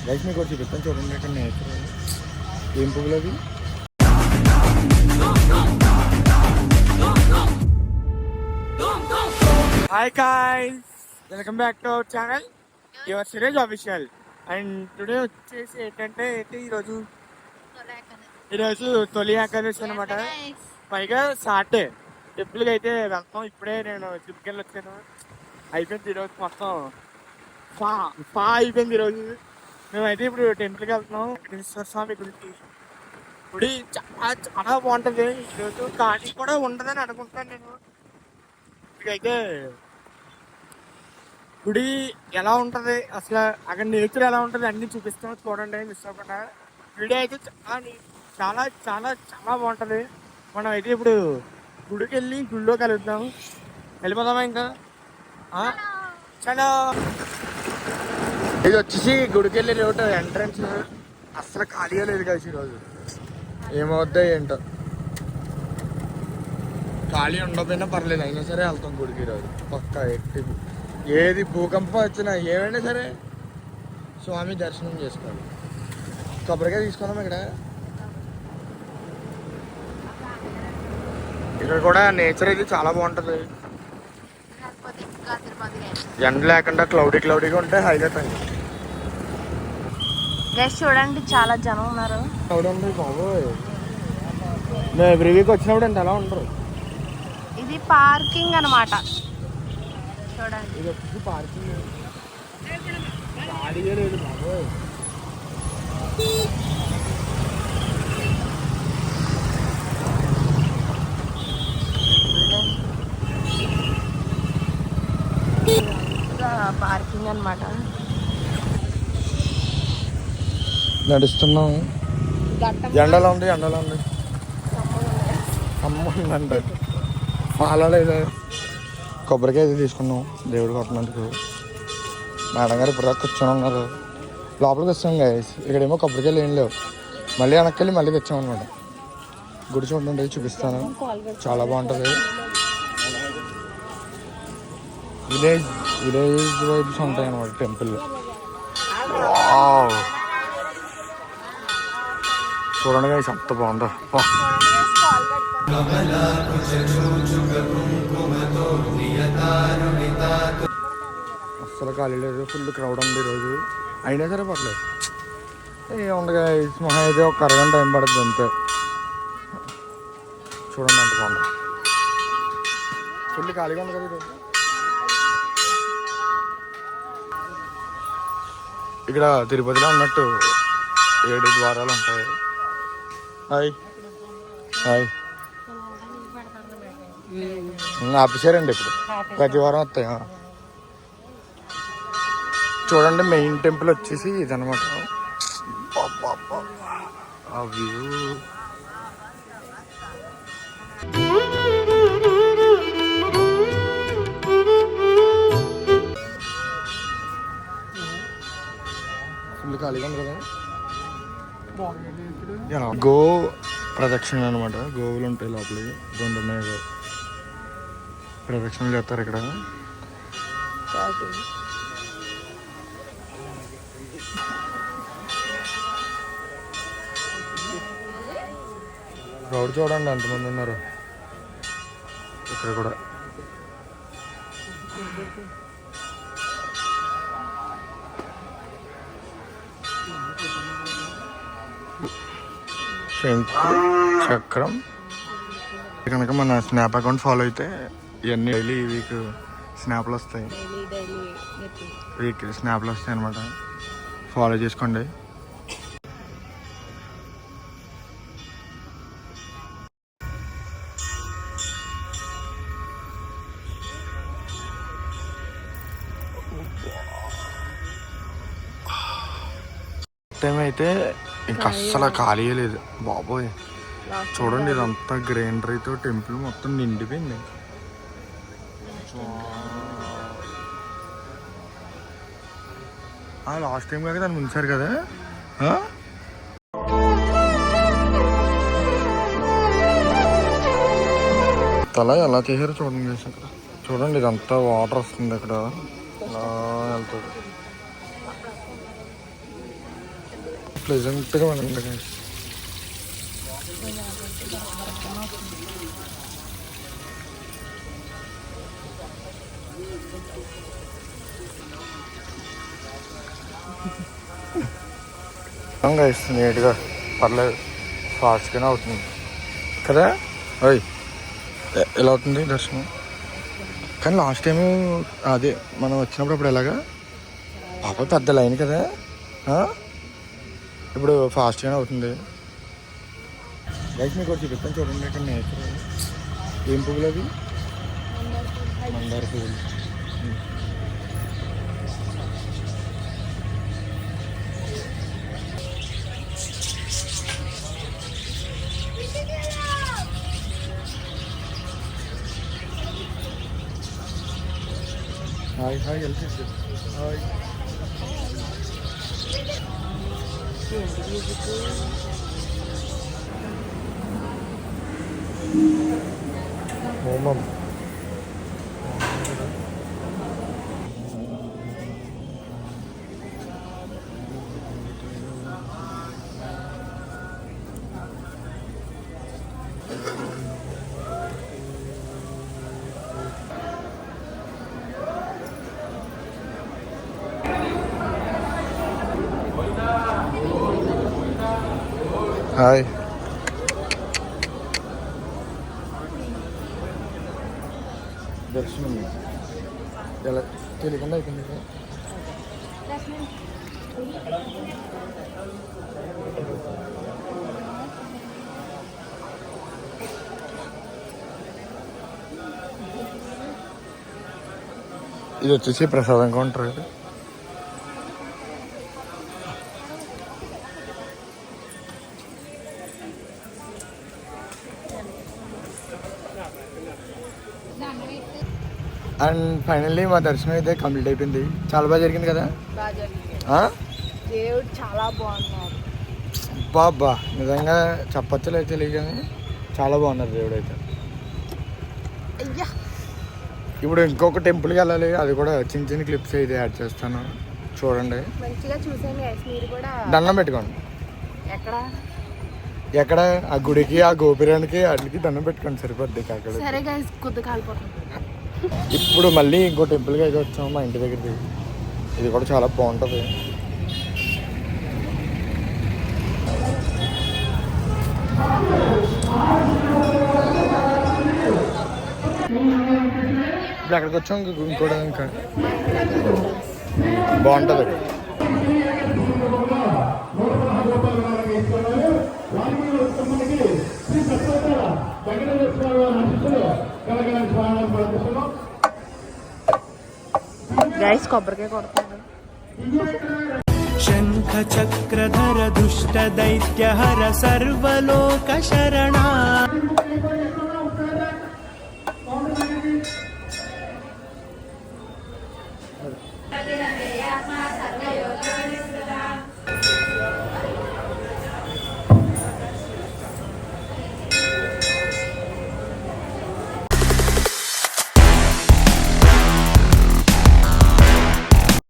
Guys మీకు వచ్చి చెప్తాను చూడండి, ఇక్కడ నేచర్ ఏం పువ్వులు అవి. Hi guys, welcome back to our channel your సిరేజ్ ఆఫీషియల్. అండ్ టుడే వచ్చేసి ఏంటంటే ఈరోజు తొలి ఏకాదశి అనమాట. పైగా సాటర్డే టెంపుల్కి అయితే వెళ్తాం. ఇప్పుడే నేను ట్రిప్కి వెళ్ళి వచ్చాను. అయిపోయింది ఈరోజు మొత్తం ఫా అయిపోయింది ఈరోజు. మేమైతే ఇప్పుడు టెంపుల్కి వెళ్తున్నాం. వెంకటేశ్వర స్వామి గుడికి. గుడి చాలా చాలా బాగుంటుంది. ఈరోజు ఖాళీ కూడా ఉండదని అనుకుంటాను నేను. ఇప్పుడైతే గుడి ఎలా ఉంటుంది, అసలు అక్కడ నేచర్ ఎలా ఉంటుంది అన్నీ చూపిస్తాం, చూడండి మిస్ అవ్వకుండా. వీడియో అయితే చాలా చాలా చాలా బాగుంటుంది. మనం అయితే ఇప్పుడు గుడికి వెళ్ళి గుడిలో కలుద్దాం. వెళ్ళిపోదామా ఇంకా? చాలా ఇది వచ్చేసి గుడికి వెళ్ళే రోడ్ ఎంట్రన్స్. అసలు ఖాళీగా లేదు కలిసి ఈరోజు. ఏమవుద్దో ఏంటో, ఖాళీ ఉండకపోయినా పర్లేదు, అయినా సరే వెళ్తాం గుడికి ఈరోజు పక్కా. ఏది భూకంపం వచ్చినా ఏమైనా సరే స్వామి దర్శనం చేసుకోవాలి. కొబ్బరికాయ తీసుకున్నాం. ఇక్కడ కూడా నేచర్ అయితే చాలా బాగుంటుంది. ఎండ లేకుండా క్లౌడీగా ఉంటే హైలైట్ అయింది. చూడండి చాలా జనం ఉన్నారు. అవునండి బాబోయ్, మేము ఎవ్రీ వీక్ వచ్చినప్పుడు అంటే ఎలా ఉంటారు. ఇది పార్కింగ్ అనమాట. చూడండి ఇది వచ్చి పార్కింగ్ ఖాళీగా లేదు బాబోయ్. పార్కింగ్ అనమాట. నడుస్తున్నాం. ఎండలో ఉంది అమ్మండి పాలలేదు. కొబ్బరికాయ అయితే తీసుకున్నాం దేవుడు కొట్టినందుకు. మేడం గారు ఇప్పుడు కూర్చొని ఉన్నారు. లోపలికి వచ్చాం గైస్. ఇక్కడేమో కొబ్బరికాయలు ఏం లేవు. మళ్ళీ వెనక్కి మళ్ళీ తెచ్చామన్నమాట. గుడి చూడండి, చూపిస్తాను. చాలా బాగుంటుంది. విలేజ్ వైబ్స్ ఉంటాయి అన్నమాట టెంపుల్. చూడండి గైస్ ఎంత బాగుందో. అస్సలు ఖాళీ లేదు, ఫుల్ క్రౌడ్ ఉంది ఈరోజు. అయినా సరే పర్లేదు, ఏముండగా మహా అయితే ఒక అరగంట టైం పడుతుంది అంతే. చూడండి ఎంత బాగుంది. ఫుల్ ఖాళీగా ఉంది కదా ఈరోజు. ఇక్కడ తిరుపతిలో ఉన్నట్టు 7 ద్వారాలు ఉంటాయి. హాయ్ ఆపేసారండి ఇప్పుడు, ప్రతి వారం వస్తాయి. చూడండి మెయిన్ టెంపుల్ వచ్చేసి ఇదనమాట. ఆ వ్యూ ఫుల్ ఖాళీగా ఉంది కదా. గో ప్రదక్షిణ అనమాట. గోవులు ఉంటాయి లోపలికి, 2 ఉన్నాయి. ప్రదక్షిణలు చేస్తారు ఇక్కడ. క్రౌడ్ చూడండి ఎంతమంది ఉన్నారు ఇక్కడ కూడా. శంకు చక్రం. కనుక మన స్నాప్ అకౌంట్ ఫాలో అయితే ఇవన్నీ డైలీ వీక్ స్నాప్లు వస్తాయి. వీక్ స్నాప్లు వస్తాయి అనమాట. ఫాలో చేసుకోండి. టైం అయితే ఇంకా అస్సలు ఖాళీ లేదు బాబోయ్. చూడండి ఇదంతా గ్రీనరీతో టెంపుల్ మొత్తం నిండిపోయింది. లాస్ట్ టైం కాక దాన్ని ఉంచారు కదా. తల ఎలా చేశారో చూడండి guys ఇక్కడ. చూడండి ఇదంతా వాటర్ వస్తుంది ఇక్కడ ఇలా వెళ్తుంది. ప్లెజెంట్గా వెళ్ళండి guys. గైస్ నీట్గా పర్లేదు ఫాస్ట్గానే అవుతుంది కదా. అయ్ ఎలా అవుతుంది దర్శనం. కానీ లాస్ట్ టైము అదే మనం వచ్చినప్పుడు అప్పుడు ఎలాగా పాప పెద్ద లైన్ కదా, ఇప్పుడు ఫాస్ట్గానే అవుతుంది. గైస్ మీకు ఒకటి చూపిస్తాను చూడండి ఇక్కడ నేచర్. ఏం పువ్వులు అవి? మందార పువ్వులు. హాయ్ హాయ్ వెళ్తుంది. హాయ్ హోమం. హాయ్ దర్శనం ఎలా తెలియకుండా అయిపోయింది. ఇది వచ్చేసి ప్రసాదం కౌంటర్. ఇది అండ్ ఫైనల్లీ మా దర్శనం అయితే కంప్లీట్ అయిపోయింది. చాలా బాగా జరిగింది కదా. దేవుడు చాలా బాగున్నారు. బాబా నిజంగా చెప్పచ్చలే తెలియదు కానీ చాలా బాగున్నారు దేవుడు అయితే. ఇప్పుడు ఇంకొక టెంపుల్కి వెళ్ళాలి, అది కూడా చిన్న చిన్న క్లిప్స్ అయితే యాడ్ చేస్తాను చూడండి. మంచిగా చూసాను మీరు కూడా. దండం పెట్టుకోండి. ఎక్కడ ఆ గుడికి ఆ గోపురానికి వాటికి దండం పెట్టుకోండి సరిపోద్ది. అక్కడ సరే గైస్ కొద్ది కాలిపోతుంది. ఇప్పుడు మళ్ళీ ఇంకో టెంపుల్కి అయితే వచ్చాము మా ఇంటి దగ్గరికి. ఇది కూడా చాలా బాగుంటుంది. ఇప్పుడు అక్కడికి వచ్చాం ఇంకోటి ఇంకా బాగుంటుంది. గైస్ కొబ్బరికాయ కొడుతున్నారు. శంఖ చక్రధర దుష్ట దైత్యహర సర్వలోక శరణా.